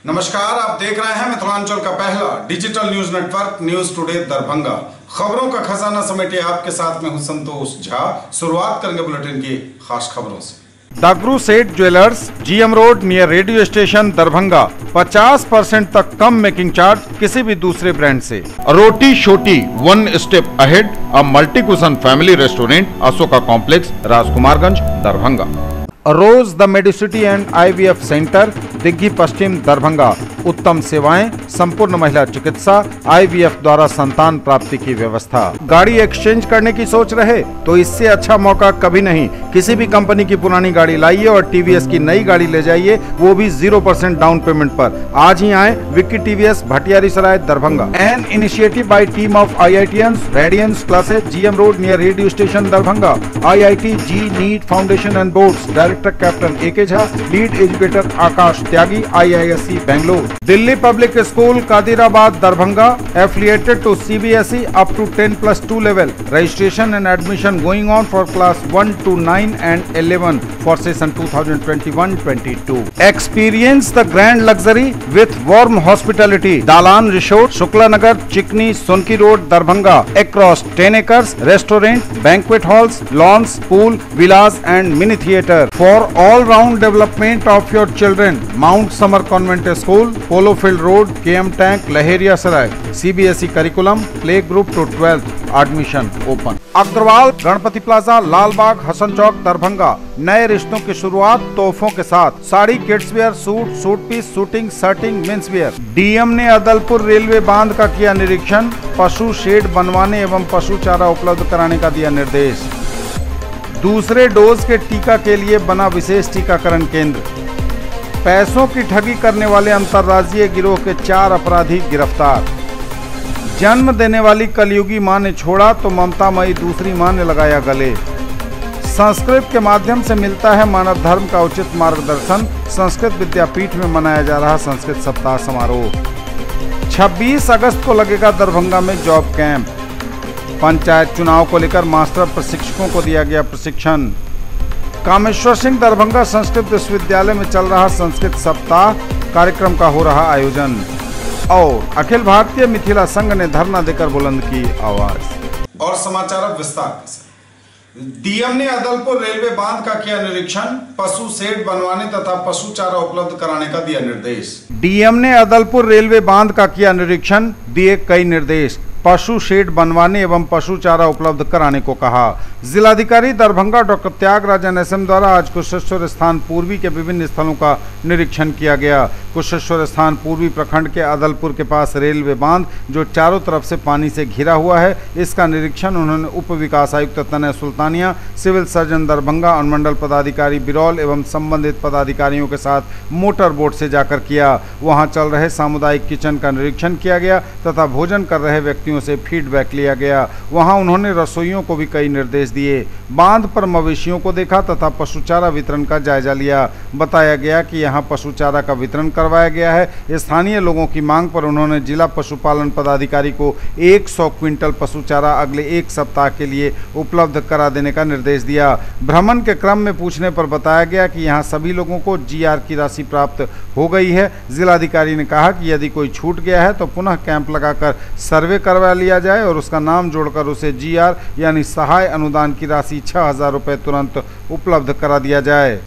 नमस्कार, आप देख रहे हैं मिथिलांचल का पहला digital news network news today Darbhanga. खबरों का खजाना समेटे आपके साथ में हूं संतोष झा। शुरुआत करेंगे बुलेटिन की खास खबरों से। दागरू सेठ jewellers, GM road near radio station Darbhanga. 50% तक कम मेकिंग चार्ज किसी भी दूसरे ब्रांड से। Roti Shoti one step ahead, a multi cuisine family restaurant, Ashoka complex, Rajkumarganj, Darbhanga. Rose the medicity and IVF centre, Digghi Paschim, Darbhanga. उत्तम सेवाएं, संपूर्ण महिला चिकित्सा, आईवीएफ द्वारा संतान प्राप्ति की व्यवस्था। गाड़ी एक्सचेंज करने की सोच रहे तो इससे अच्छा मौका कभी नहीं। किसी भी कंपनी की पुरानी गाड़ी लाइए और टीवीएस की नई गाड़ी ले जाइए, वो भी 0% डाउन पेमेंट पर। आज ही आए Vicky TVS, Bhatiyari Sarai, Darbhanga. An initiative by team of IITians, Radiance classes, GM road near radio station Darbhanga. IIT JEE NEET foundation and boards, director captain AK Jha, lead educator Akash Tyagi, IISc Bangalore. Delhi public school Kadirabad Darbhanga, affiliated to CBSE up to 10+2 level. Registration and admission going on for class 1 to 9 and 11 for session 2021-22. Experience the grand luxury with warm hospitality. Dalan Resort, Shukla Nagar, Chikni, Sonki Road, Darbhanga. Across 10 acres, restaurant, banquet halls, lawns, pool, villas and mini theatre. For all-round development of your children, Mount Summer Convent School, Polo Field Road, KM Tank, Laheriya Saray. CBSE curriculum, play group to 12th. Admission open. Agrawal Ganpati plaza, Lalbagh, Hasan Chowk, Darbhanga. नए रिश्तों की शुरुआत तोहफों के साथ। Sari, kids wear, suit, suit piece, suiting, shirting, men's wear. DM ने Adalpur railway बांध का किया निरीक्षण। पशु शेड बनवाने एवं पशु चारा उपलब्ध कराने का दिया निर्देश। दूसरे डोज के टीका के लिए बना विशेष टीकाकरण केंद्र। पैसों की ठगी करने वाले अंतर्राज्यीय गिरोह के 4 अपराधी गिरफ्तार। जन्म देने वाली कलयुगी मां ने छोड़ा तो ममतामयी दूसरी मां ने लगाया गले। संस्कृत के माध्यम से मिलता है मानव धर्म का उचित मार्गदर्शन। संस्कृत विद्यापीठ में मनाया जा रहा संस्कृत सप्ताह समारोह। 26 अगस्त को लगेगा दरभंगा में जॉब कैंप। पंचायत चुनाव को लेकर मास्टर प्रशिक्षकों को दिया गया प्रशिक्षण। कामेश्वर सिंह दरभंगा संस्कृत विश्वविद्यालय में चल रहा संस्कृत सप्ताह कार्यक्रम का हो रहा आयोजन। और अखिल भारतीय मिथिला संघ ने धरना देकर बुलंद की आवाज। और समाचार अब विस्तार से। डीएम ने अदलपुर रेलवे बांध का किया निरीक्षण। पशु शेड बनवाने तथा पशु चारा उपलब्ध कराने का दिया निर्देश। डीएम ने अदलपुर रेलवे बांध का किया निरीक्षण, दिए कई निर्देश। पशु शेड बनवाने एवं पशु चारा उपलब्ध कराने को कहा। जिलाधिकारी दरभंगा डॉक्टर त्यागराज NSM द्वारा आज कुशेश्वर स्थान पूर्वी के विभिन्न स्थलों का निरीक्षण किया गया। कुशेश्वर स्थान पूर्वी प्रखंड के अदलपुर के पास रेलवे बांध जो चारों तरफ से पानी से घिरा हुआ है, इसका निरीक्षण उन्होंने उप विकास आयुक्त तनय सुल्तानिया, सिविल सर्जन दरभंगा, अनुमंडल पदाधिकारी बिरौल एवं संबंधित पदाधिकारियों के साथ मोटर बोट से जाकर किया। वहां चल रहे सामुदायिक किचन का निरीक्षण किया गया तथा भोजन कर रहे व्यक्तियों से फीडबैक लिया गया। वहां उन्होंने रसोइयों को भी कई निर्देश दिए। बांध पर मवेशियों को देखा तथा पशुचारा वितरण का जायजा लिया। बताया गया कि यहां पशुचारा का वितरण करवाया गया है। स्थानीय लोगों की मांग पर उन्होंने जिला पशुपालन पदाधिकारी को 100 क्विंटल पशुचारा अगले 1 सप्ताह के लिए उपलब्ध करा देने का निर्देश दिया। भ्रमण के क्रम में पूछने पर बताया गया कि यहां सभी लोगों को GR की राशि प्राप्त हो गई है। जिलाधिकारी ने कहा कि यदि कोई छूट गया है तो पुनः कैंप लगाकर सर्वे करवा लिया जाए और उसका नाम जोड़कर उसे GR यानी सहाय अनुदान की राशि 6000 रुपए तुरंत उपलब्ध करा दिया जाए।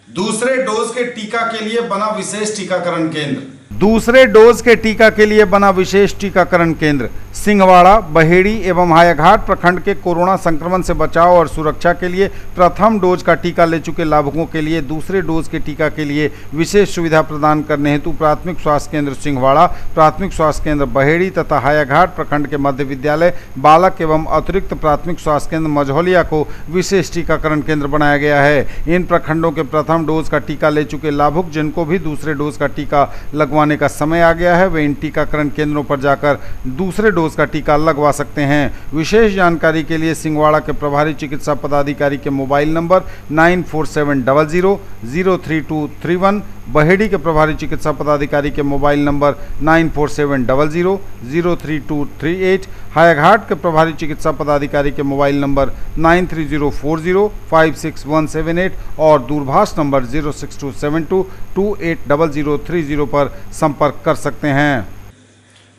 दूसरे डोज के टीका के लिए बना विशेष टीकाकरण केंद्र। दूसरे डोज के टीका के लिए बना विशेष टीकाकरण केंद्र। सिंहवाड़ा, बहेड़ी एवं हायाघाट प्रखंड के कोरोना संक्रमण से बचाव और सुरक्षा के लिए प्रथम डोज का टीका ले चुके लाभुकों के लिए दूसरे डोज के टीका के लिए विशेष सुविधा प्रदान करने हेतु प्राथमिक स्वास्थ्य केंद्र सिंहवाड़ा, प्राथमिक स्वास्थ्य केंद्र बहेड़ी तथा हायाघाट प्रखंड के मध्य विद्यालय बालक एवं अतिरिक्त प्राथमिक स्वास्थ्य केंद्र मझौलिया को विशेष टीकाकरण केंद्र बनाया गया है। इन प्रखंडों के प्रथम डोज का टीका ले चुके लाभुक जिनको भी दूसरे डोज का टीका लगवाने का समय आ गया है, वे इन टीकाकरण केंद्रों पर जाकर दूसरे डोज का टीका लगवा सकते हैं। विशेष जानकारी के लिए सिंहवाड़ा के प्रभारी चिकित्सा पदाधिकारी के मोबाइल नंबर 9470003231, बहेड़ी के प्रभारी चिकित्सा पदाधिकारी के मोबाइल नंबर 9470003238 हायाघाट के प्रभारी चिकित्सा पदाधिकारी के मोबाइल नंबर 9304056178 और दूरभाष नंबर 06272280030 पर संपर्क कर सकते हैं।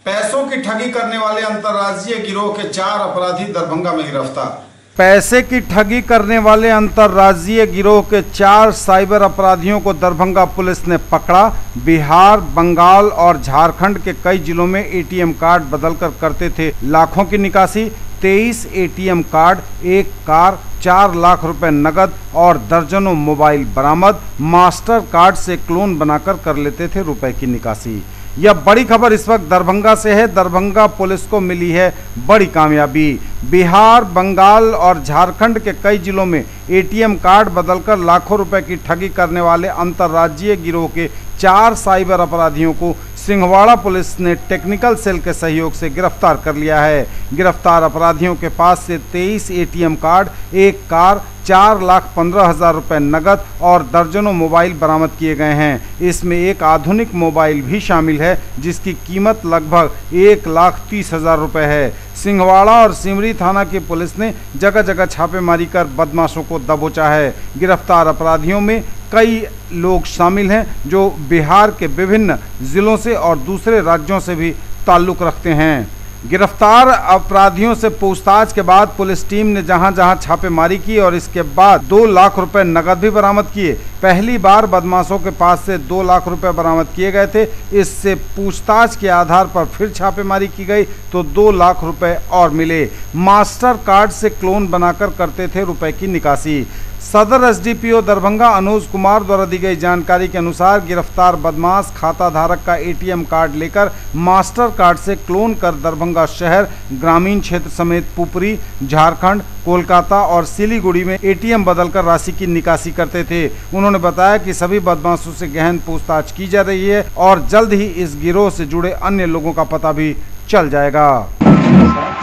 पैसों की ठगी करने वाले अंतर्राज्यीय गिरोह के 4 अपराधी दरभंगा में गिरफ्तार। पैसे की ठगी करने वाले अंतर्राज्यीय गिरोह के 4 साइबर अपराधियों को दरभंगा पुलिस ने पकड़ा। बिहार, बंगाल और झारखंड के कई जिलों में एटीएम कार्ड बदलकर करते थे लाखों की निकासी। 23 एटीएम कार्ड, 1 कार, 4 लाख रुपए नकद और दर्जनों मोबाइल बरामद। मास्टर कार्ड से क्लोन बनाकर कर लेते थे रुपए की निकासी। यह बड़ी खबर इस वक्त दरभंगा से है। दरभंगा पुलिस को मिली है बड़ी कामयाबी। बिहार, बंगाल और झारखंड के कई जिलों में एटीएम कार्ड बदलकर लाखों रुपए की ठगी करने वाले अंतर्राज्यीय गिरोह के 4 साइबर अपराधियों को सिंहवाड़ा पुलिस ने टेक्निकल सेल के सहयोग से गिरफ्तार कर लिया है। गिरफ्तार अपराधियों के पास से 23 एटीएम कार्ड, 1 कार, 4,15,000 रुपये नकद और दर्जनों मोबाइल बरामद किए गए हैं। इसमें एक आधुनिक मोबाइल भी शामिल है जिसकी कीमत लगभग 1,30,000 रुपये है। सिंहवाड़ा और सिमरी थाना की पुलिस ने जगह जगह छापेमारी कर बदमाशों को दबोचा है। गिरफ्तार अपराधियों में कई लोग शामिल हैं जो बिहार के विभिन्न जिलों से और दूसरे राज्यों से भी ताल्लुक़ रखते हैं। गिरफ्तार अपराधियों से पूछताछ के बाद पुलिस टीम ने जहां जहां छापेमारी की और इसके बाद 2 लाख रुपए नकद भी बरामद किए। पहली बार बदमाशों के पास से 2 लाख रुपए बरामद किए गए थे। इससे पूछताछ के आधार पर फिर छापेमारी की गई तो 2 लाख रुपए और मिले। मास्टर कार्ड से क्लोन बनाकर करते थे रुपए की निकासी। सदर एसडीपीओ दरभंगा अनुज कुमार द्वारा दी गई जानकारी के अनुसार गिरफ्तार बदमाश खाता धारक का एटीएम कार्ड लेकर मास्टर कार्ड से क्लोन कर दरभंगा शहर, ग्रामीण क्षेत्र समेत पुपरी, झारखंड, कोलकाता और सिलीगुड़ी में एटीएम बदलकर राशि की निकासी करते थे। उन्होंने बताया कि सभी बदमाशों से गहन पूछताछ की जा रही है और जल्द ही इस गिरोह से जुड़े अन्य लोगों का पता भी चल जाएगा।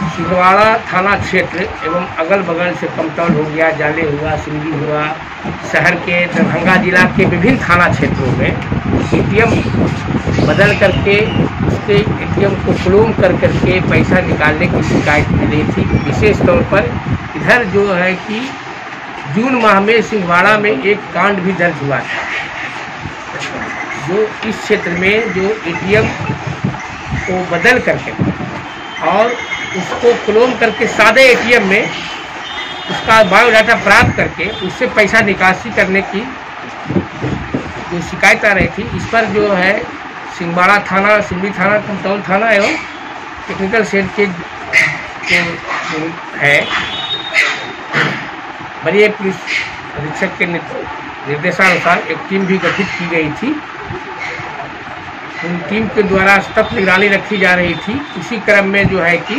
सिंहवाड़ा थाना क्षेत्र एवं अगल बगल से कमतौल हो गया, जाले हुआ, सिंगी हुआ, शहर के दरभंगा जिला के विभिन्न थाना क्षेत्रों में एटीएम बदल करके उसके एटीएम को क्लोन कर करके पैसा निकालने की शिकायत मिली थी। विशेष तौर पर इधर जो है कि जून माह में सिंहवाड़ा में एक कांड भी दर्ज हुआ था जो इस क्षेत्र में जो एटीएम को बदल करके और उसको क्लोन करके सादे एटीएम में उसका बायोडाटा प्राप्त करके उससे पैसा निकासी करने की जो शिकायत आ रही थी, इस पर जो है सिंहवाड़ा थाना, सिमरी थाना, कमतौल थाना एवं टेक्निकल सेल के जो है वरीय पुलिस अधीक्षक के निर्देशानुसार एक टीम भी गठित की गई थी। उन टीम के द्वारा सतत निगरानी रखी जा रही थी। इसी क्रम में जो है कि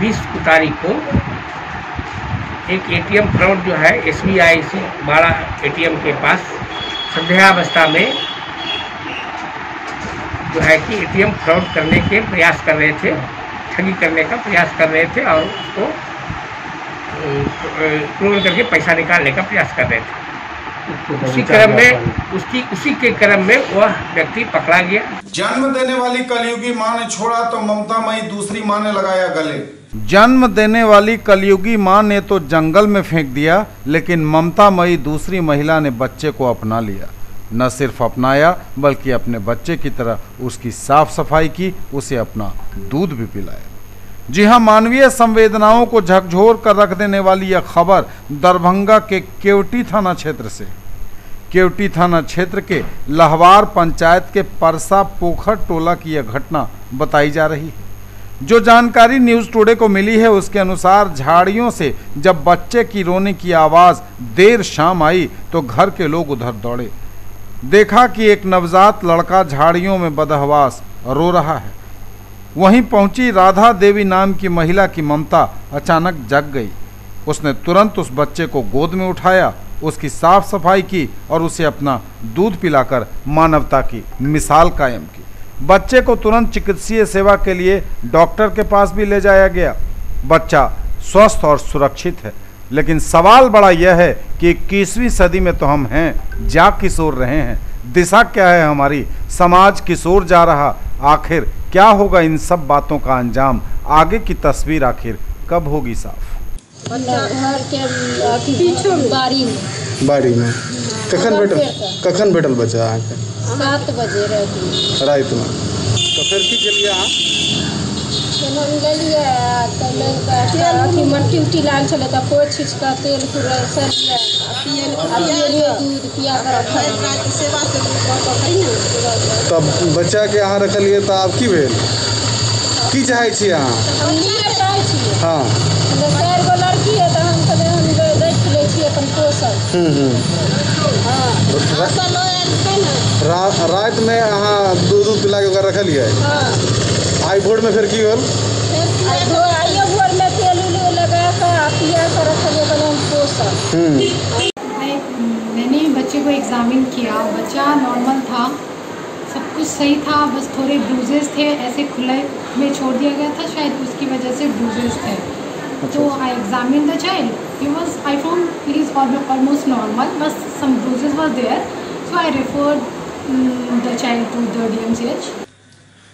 20 तारीख को एक एटीएम फ्रॉड जो है SBIC बाड़ा एटीएम के पास संदेहावस्था में जो है कि एटीएम फ्रॉड करने के प्रयास कर रहे थे, ठगी करने का प्रयास कर रहे थे और उसको क्लोन करके पैसा निकालने का प्रयास कर रहे थे। उसी के क्रम में वह व्यक्ति पकड़ा गया। जन्म देने वाली कलयुगी मां ने छोड़ा तो ममता मई दूसरी मां ने लगाया गले। जन्म देने वाली कलयुगी मां ने तो जंगल में फेंक दिया, लेकिन ममता मई दूसरी महिला ने बच्चे को अपना लिया। न सिर्फ अपनाया बल्कि अपने बच्चे की तरह उसकी साफ सफाई की, उसे अपना दूध भी पिलाया। जी हां, मानवीय संवेदनाओं को झकझोर कर रख देने वाली यह खबर दरभंगा के केवटी थाना क्षेत्र से। केवटी थाना क्षेत्र के लहवार पंचायत के परसा पोखर टोला की यह घटना बताई जा रही है। जो जानकारी न्यूज़ टुडे को मिली है उसके अनुसार झाड़ियों से जब बच्चे की रोने की आवाज़ देर शाम आई तो घर के लोग उधर दौड़े। देखा कि एक नवजात लड़का झाड़ियों में बदहवास रो रहा है। वहीं पहुंची राधा देवी नाम की महिला की ममता अचानक जग गई। उसने तुरंत उस बच्चे को गोद में उठाया, उसकी साफ सफाई की और उसे अपना दूध पिलाकर मानवता की मिसाल कायम की। बच्चे को तुरंत चिकित्सीय सेवा के लिए डॉक्टर के पास भी ले जाया गया। बच्चा स्वस्थ और सुरक्षित है, लेकिन सवाल बड़ा यह है कि 21वीं सदी में तो हम हैं, जा किशोर रहे हैं। दिशा क्या है हमारी? समाज किशोर जा रहा। आखिर क्या होगा इन सब बातों का अंजाम? आगे की तस्वीर आखिर कब होगी साफ? घर के पीछे बाड़ी में कखन भेटल बच्चा अहाँके? 7 बजे रात में। तो फिर की केलिए अहाँ? लेलिए अथी मट्टी उट्टी लाल छलै तऽ पोछि छीच कऽ तेल कुरसलिए पियलिए दूध पिया तब बच्चा के अहाँ रखलिए तऽ आब की भेल? की चाहै छी अहाँ? हम लिए चाहै छियै। हाँ 4 गो लड़की है तऽ हम कहलिए हम रख लै छी अपन पोसल। हाँ रात में अहाँ दूध पिला के ओकरा रखलिए? हाँ। आई भोर में फिर की होल? आइयो भोर में तेल उल लगा कर पिया कर रखलिए अपन हम पोसल। मैंने बच्चे को एग्जामिन किया, बच्चा नॉर्मल था, सब कुछ सही था, बस थोड़े ब्रूजेस थे, ऐसे खुले में छोड़ दिया गया था, शायद उसकी वजह से ब्रूजेस थे। तो I examine the child, I found he is almost normal, बस some bruises were there, so I referred the child to the DMCH।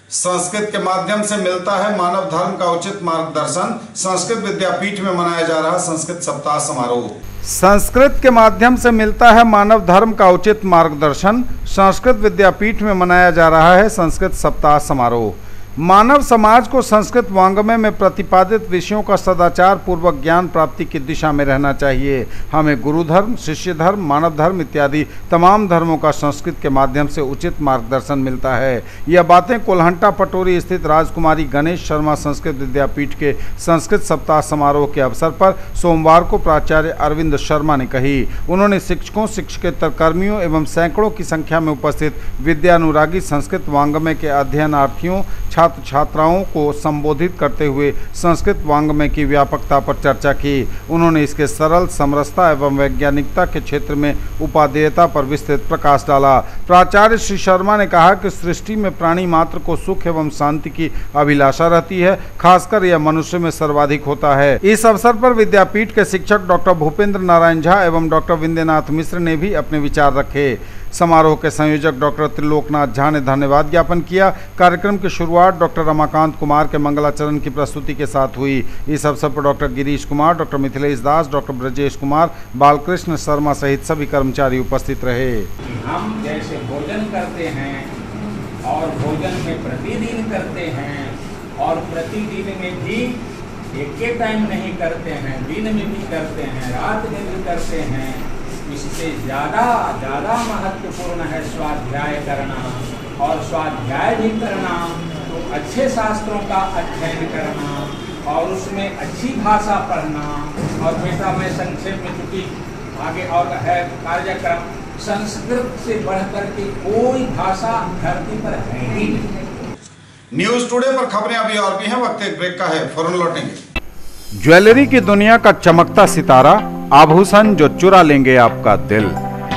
Sanskrit के माध्यम से मिलता है मानव धर्म का उचित मार्गदर्शन। संस्कृत विद्यापीठ में मनाया जा रहा संस्कृत सप्ताह समारोह। संस्कृत के माध्यम से मिलता है मानव धर्म का उचित मार्गदर्शन। संस्कृत विद्यापीठ में मनाया जा रहा है संस्कृत सप्ताह समारोह। मानव समाज को संस्कृत वाङ्मय में प्रतिपादित विषयों का सदाचार पूर्वक ज्ञान प्राप्ति की दिशा में रहना चाहिए। हमें गुरु धर्म, शिष्य धर्म, मानव धर्म इत्यादि तमाम धर्मों का संस्कृत के माध्यम से उचित मार्गदर्शन मिलता है। यह बातें कोल्हंटा पटोरी स्थित राजकुमारी गणेश शर्मा संस्कृत विद्यापीठ के संस्कृत सप्ताह समारोह के अवसर पर सोमवार को प्राचार्य अरविंद शर्मा ने कही। उन्होंने शिक्षकों, शिक्षकेतर कर्मियों एवं सैकड़ों की संख्या में उपस्थित विद्यानुरागी संस्कृत वाङ्मय के अध्ययनार्थियों, छात्र छात्राओं को संबोधित करते हुए संस्कृत वाङ्मय की व्यापकता पर चर्चा की। उन्होंने इसके सरल, समरसता एवं वैज्ञानिकता के क्षेत्र में उपादेयता पर विस्तृत प्रकाश डाला। प्राचार्य श्री शर्मा ने कहा कि सृष्टि में प्राणी मात्र को सुख एवं शांति की अभिलाषा रहती है, खासकर यह मनुष्य में सर्वाधिक होता है। इस अवसर पर विद्यापीठ के शिक्षक डॉक्टर भूपेंद्र नारायण झा एवं डॉक्टर विंध्यनाथ मिश्र ने भी अपने विचार रखे। समारोह के संयोजक डॉक्टर त्रिलोकनाथ झा ने धन्यवाद ज्ञापन किया। कार्यक्रम की शुरुआत डॉक्टर रमाकांत कुमार के मंगलाचरण की प्रस्तुति के साथ हुई। इस अवसर पर डॉक्टर गिरीश कुमार, डॉक्टर मिथिलेश दास, डॉक्टर ब्रजेश कुमार, बालकृष्ण शर्मा सहित सभी कर्मचारी उपस्थित रहे। हम जैसे भोजन करते हैं और भोजन में प्रतिदिन करते हैं और प्रतिदिन में भी एक के टाइम नहीं करते हैं, दिन में भी करते हैं, रात में भी करते हैं, इससे ज़्यादा महत्वपूर्ण है स्वाध्याय करना। और स्वाध्याय भी करना तो अच्छे शास्त्रों का अध्ययन करना और उसमें अच्छी भाषा पढ़ना। और बेटा मैं संक्षेप में, चूँकि आगे और है कार्यक्रम, संस्कृत से बढ़कर के कोई भाषा धरती पर है ही नहीं। न्यूज टुडे पर खबरें अभी और भी हैं, वक्त एक ब्रेक का है, फौरन लौटेंगे। ज्वेलरी की दुनिया का चमकता सितारा, आभूषण जो चुरा लेंगे आपका दिल।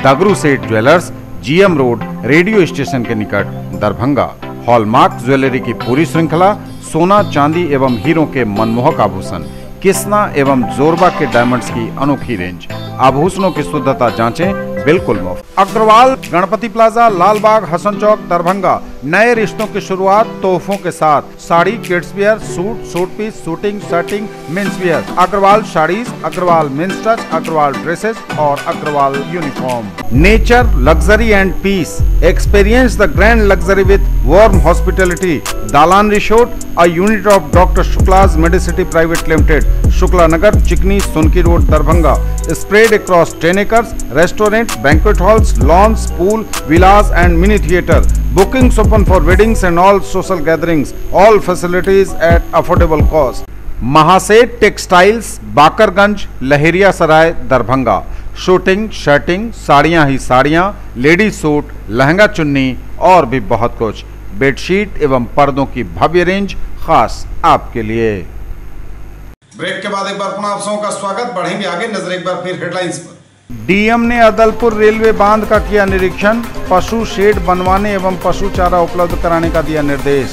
दगरू सेठ jewellers, GM road, radio station के निकट, दरभंगा। हॉलमार्क ज्वेलरी की पूरी श्रृंखला, सोना, चांदी एवं हीरों के मनमोहक आभूषण, किस्ना एवं जोरबा के डायमंड्स की अनोखी रेंज। आभूषणों की शुद्धता जांचें, बिल्कुल मुफ्त। अग्रवाल गणपति प्लाजा, लालबाग, हसन चौक, दरभंगा। नए रिश्तों की शुरुआत तोहफों के साथ। Sari, kids wear, suit, suit piece, suiting, shirting, men's wear. Agrawal saris, Agrawal men's touch, Agrawal dresses और Agrawal uniform. Nature, luxury and peace. Experience the grand luxury with warm hospitality. Dalan resort, a unit of doctor Shukla's medicity private limited, Shukla Nagar, Chikni, Sonki road, Darbhanga. Spread across 10 acres, restaurant, banquet halls, lawns, pool, villas and mini theater. Bookings open for weddings and all social gatherings. All facilities at affordable cost. Mahaseth textiles, Bakarganj, Laheria Sarai, Darbhanga. Suiting, shirting, साड़ियाँ ही साड़ियाँ, ladies suit, lehenga चुन्नी और भी बहुत कुछ। Bedsheet एवं पर्दों की भव्य रेंज खास आपके लिए। ब्रेक के बाद एक बार पुनः आप सबों का स्वागत। बढ़ेंगे आगे, नजर एक बार फिर हेडलाइंस पर। डीएम ने अदलपुर रेलवे बांध का किया निरीक्षण। पशु शेड बनवाने एवं पशु चारा उपलब्ध कराने का दिया निर्देश।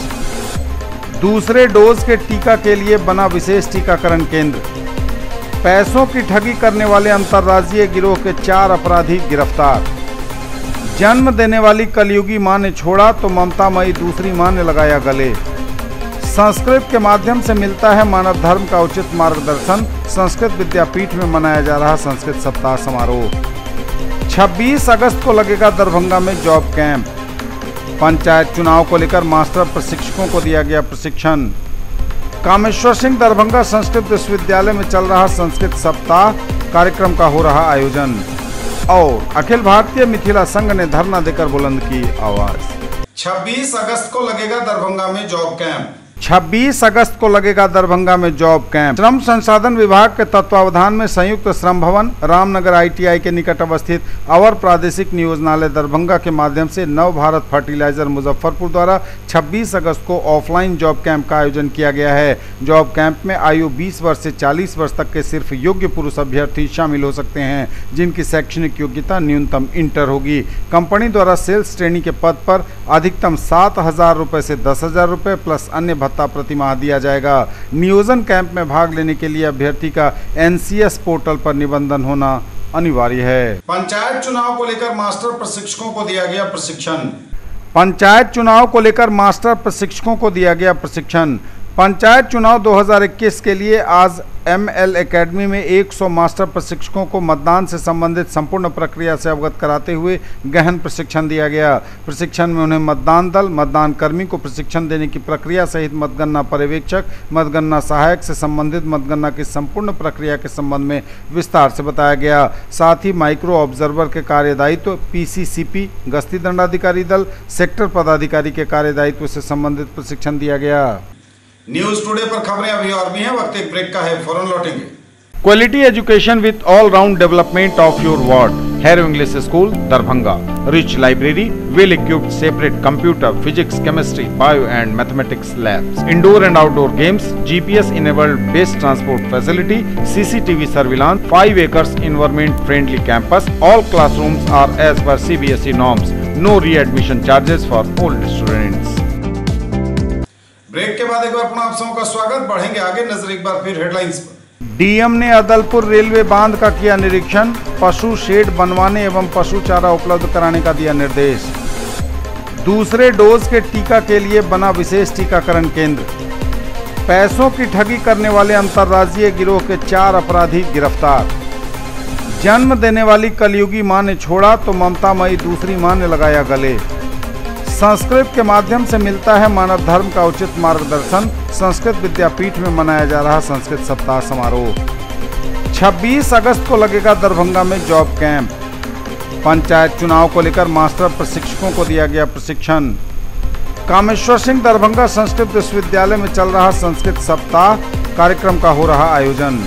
दूसरे डोज के टीका के लिए बना विशेष टीकाकरण केंद्र। पैसों की ठगी करने वाले अंतर्राज्यीय गिरोह के 4 अपराधी गिरफ्तार। जन्म देने वाली कलयुगी मां ने छोड़ा तो ममतामयी दूसरी मां ने लगाया गले। संस्कृत के माध्यम से मिलता है मानव धर्म का उचित मार्गदर्शन। संस्कृत विद्यापीठ में मनाया जा रहा संस्कृत सप्ताह समारोह। 26 अगस्त को लगेगा दरभंगा में जॉब कैंप। पंचायत चुनाव को लेकर मास्टर प्रशिक्षकों को दिया गया प्रशिक्षण। कामेश्वर सिंह दरभंगा संस्कृत विश्वविद्यालय में चल रहा संस्कृत सप्ताह कार्यक्रम का हो रहा आयोजन। और अखिल भारतीय मिथिला संघ ने धरना देकर बुलंद की आवाज। 26 अगस्त को लगेगा दरभंगा में जॉब कैंप। 26 अगस्त को लगेगा दरभंगा में जॉब कैंप। श्रम संसाधन विभाग के तत्वावधान में संयुक्त श्रम भवन रामनगर ITI के निकट अवस्थित अवर प्रादेशिक नियोजनालय दरभंगा के माध्यम से नव भारत फर्टिलाइजर मुजफ्फरपुर द्वारा 26 अगस्त को ऑफलाइन जॉब कैंप का आयोजन किया गया है। जॉब कैंप में आयु 20 वर्ष से 40 वर्ष तक के सिर्फ योग्य पुरुष अभ्यर्थी शामिल हो सकते हैं, जिनकी शैक्षणिक योग्यता न्यूनतम इंटर होगी। कंपनी द्वारा सेल्स ट्रेनी के पद पर अधिकतम 7,000 रुपये से 10,000 रुपये प्लस अन्य भत्ता प्रतिमाह दिया जाएगा। नियोजन कैंप में भाग लेने के लिए अभ्यर्थी का NCS पोर्टल पर निबंधन होना अनिवार्य है। पंचायत चुनाव को लेकर मास्टर प्रशिक्षकों को दिया गया प्रशिक्षण। पंचायत चुनाव को लेकर मास्टर प्रशिक्षकों को दिया गया प्रशिक्षण। पंचायत चुनाव 2021 के लिए आज ML एकेडमी में 100 मास्टर प्रशिक्षकों को मतदान से संबंधित संपूर्ण प्रक्रिया से अवगत कराते हुए गहन प्रशिक्षण दिया गया। प्रशिक्षण में उन्हें मतदान दल, मतदान कर्मी को प्रशिक्षण देने की प्रक्रिया सहित मतगणना पर्यवेक्षक, मतगणना सहायक से संबंधित मतगणना की संपूर्ण प्रक्रिया के संबंध में विस्तार से बताया गया। साथ ही माइक्रो ऑब्जर्वर के कार्यदायित्व, PCCP, गश्ती दंडाधिकारी दल, सेक्टर पदाधिकारी के कार्यदायित्व से संबंधित प्रशिक्षण दिया गया। न्यूज टुडे पर खबरें अभी और भी हैं, वक्त एक ब्रेक का है, फौरन लौटेंगे। Quality education with all round development of your ward. Harrow English school Darbhanga. Rich library, well equipped separate computer, physics, chemistry, bio and mathematics labs, indoor and outdoor games, GPS enabled based transport facility, CCTV surveillance, 5 acres environment friendly campus. All classrooms are as per CBSE norms. No readmission charges for old students. Break के बाद एक बार पुनः आप सबों का स्वागत। बढ़ेंगे आगे, नजर एक बार फिर हेडलाइंस पर। DM ने अदलपुर रेलवे बांध का किया निरीक्षण। पशु शेड बनवाने एवं पशु चारा उपलब्ध कराने का दिया निर्देश। दूसरे डोज के टीका के लिए बना विशेष टीकाकरण केंद्र। पैसों की ठगी करने वाले अंतर्राज्यीय गिरोह के 4 अपराधी गिरफ्तार। जन्म देने वाली कलयुगी मां ने छोड़ा तो ममतामयी दूसरी मां ने लगाया गले। संस्कृत के माध्यम से मिलता है मानव धर्म का उचित मार्गदर्शन। संस्कृत विद्यापीठ में मनाया जा रहा संस्कृत सप्ताह समारोह। 26 अगस्त को लगेगा दरभंगा में जॉब कैंप। पंचायत चुनाव को लेकर मास्टर प्रशिक्षकों को दिया गया प्रशिक्षण। कामेश्वर सिंह दरभंगा संस्कृत विश्वविद्यालय में चल रहा संस्कृत सप्ताह कार्यक्रम का हो रहा आयोजन।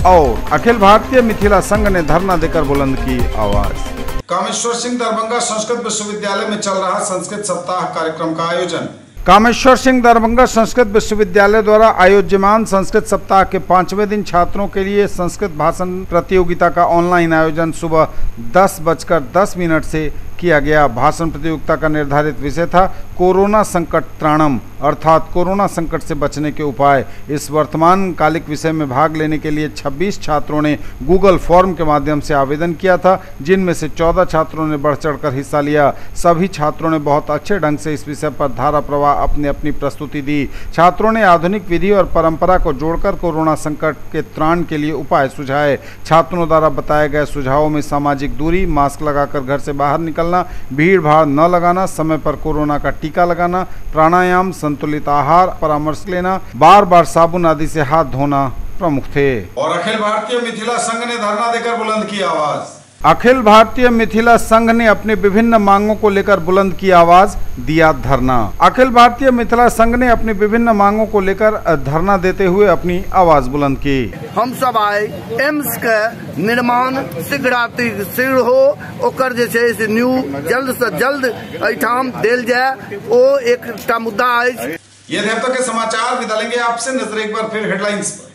और अखिल भारतीय मिथिला संघ ने धरना देकर बुलंद की आवाज। कामेश्वर सिंह दरभंगा संस्कृत विश्वविद्यालय में चल रहा संस्कृत सप्ताह कार्यक्रम का आयोजन। कामेश्वर सिंह दरभंगा संस्कृत विश्वविद्यालय द्वारा आयोज्यमान संस्कृत सप्ताह के 5वें दिन छात्रों के लिए संस्कृत भाषण प्रतियोगिता का ऑनलाइन आयोजन सुबह 10:10 से किया गया। भाषण प्रतियोगिता का निर्धारित विषय था कोरोना संकट त्राणम, अर्थात कोरोना संकट से बचने के उपाय। इस वर्तमान कालिक विषय में भाग लेने के लिए 26 छात्रों ने गूगल फॉर्म के माध्यम से आवेदन किया था, जिनमें से 14 छात्रों ने बढ़ चढ़कर हिस्सा लिया। सभी छात्रों ने बहुत अच्छे ढंग से इस विषय पर धारा प्रवाह अपनी अपनी प्रस्तुति दी। छात्रों ने आधुनिक विधि और परंपरा को जोड़कर कोरोना संकट के त्राण के लिए उपाय सुझाए। छात्रों द्वारा बताए गए सुझावों में सामाजिक दूरी, मास्क लगाकर घर से बाहर निकलना, भीड़ भाड़ न लगाना, समय पर कोरोना का टीका लगाना, प्राणायाम, संतुलित आहार परामर्श लेना, बार बार साबुन आदि से हाथ धोना प्रमुख थे। और अखिल भारतीय मिथिला संघ ने धरना देकर बुलंद की आवाज। अखिल भारतीय मिथिला संघ ने अपनी विभिन्न मांगों को लेकर बुलंद की आवाज, दिया धरना। अखिल भारतीय मिथिला संघ ने अपनी विभिन्न मांगों को लेकर धरना देते हुए अपनी आवाज बुलंद की। हम सब आए एम्स के निर्माण शीघ्र हो, ओकर जे छै से न्यू जल्द से जल्द एठाम देल जाए, ओ एकटा मुद्दा अछि। ये थे अब तक के समाचार। विदा लेंगे आपसे, नजर एक बार फिर हेडलाइंस पर।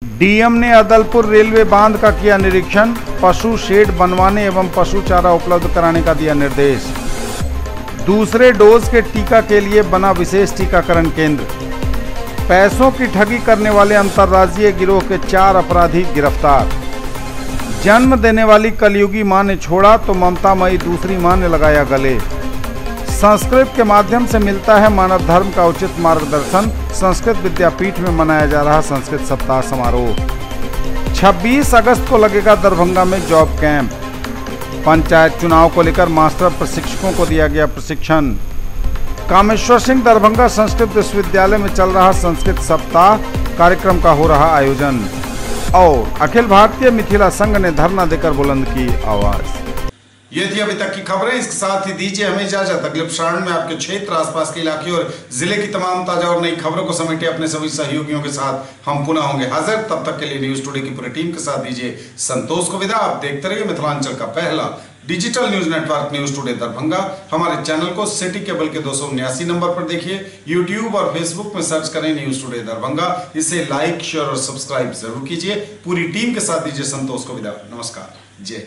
DM ने अदलपुर रेलवे बांध का किया निरीक्षण। पशु शेड बनवाने एवं पशु चारा उपलब्ध कराने का दिया निर्देश। दूसरे डोज के टीका के लिए बना विशेष टीकाकरण केंद्र। पैसों की ठगी करने वाले अंतर्राज्यीय गिरोह के 4 अपराधी गिरफ्तार। जन्म देने वाली कलयुगी मां ने छोड़ा तो ममतामयी दूसरी मां ने लगाया गले। संस्कृत के माध्यम से मिलता है मानव धर्म का उचित मार्गदर्शन। संस्कृत विद्यापीठ में मनाया जा रहा संस्कृत सप्ताह समारोह। 26 अगस्त को लगेगा दरभंगा में जॉब कैंप। पंचायत चुनाव को लेकर मास्टर प्रशिक्षकों को दिया गया प्रशिक्षण। कामेश्वर सिंह दरभंगा संस्कृत विश्वविद्यालय में चल रहा संस्कृत सप्ताह कार्यक्रम का हो रहा आयोजन। और अखिल भारतीय मिथिला संघ ने धरना देकर बुलंद की आवाज। ये थी अभी तक की खबरें। इसके साथ ही दीजिए हमें इजाजत। अगले प्रसारण में आपके क्षेत्र, आसपास के इलाके और जिले की तमाम ताजा और नई खबरों को समेटे अपने सभी सहयोगियों के साथ हम पुनः होंगे हाजिर। तब तक के लिए न्यूज टुडे की पूरी टीम के साथ दीजिए संतोष को विदा। आप देखते रहिए मिथिलांचल का पहला digital news network news today Darbhanga. हमारे चैनल को सिटी केबल के 279 नंबर पर देखिए। यूट्यूब और फेसबुक में सर्च करें न्यूज टुडे दरभंगा। इसे लाइक, शेयर और सब्सक्राइब जरूर कीजिए। पूरी टीम के साथ दीजिए संतोष को विदा। नमस्कार। जय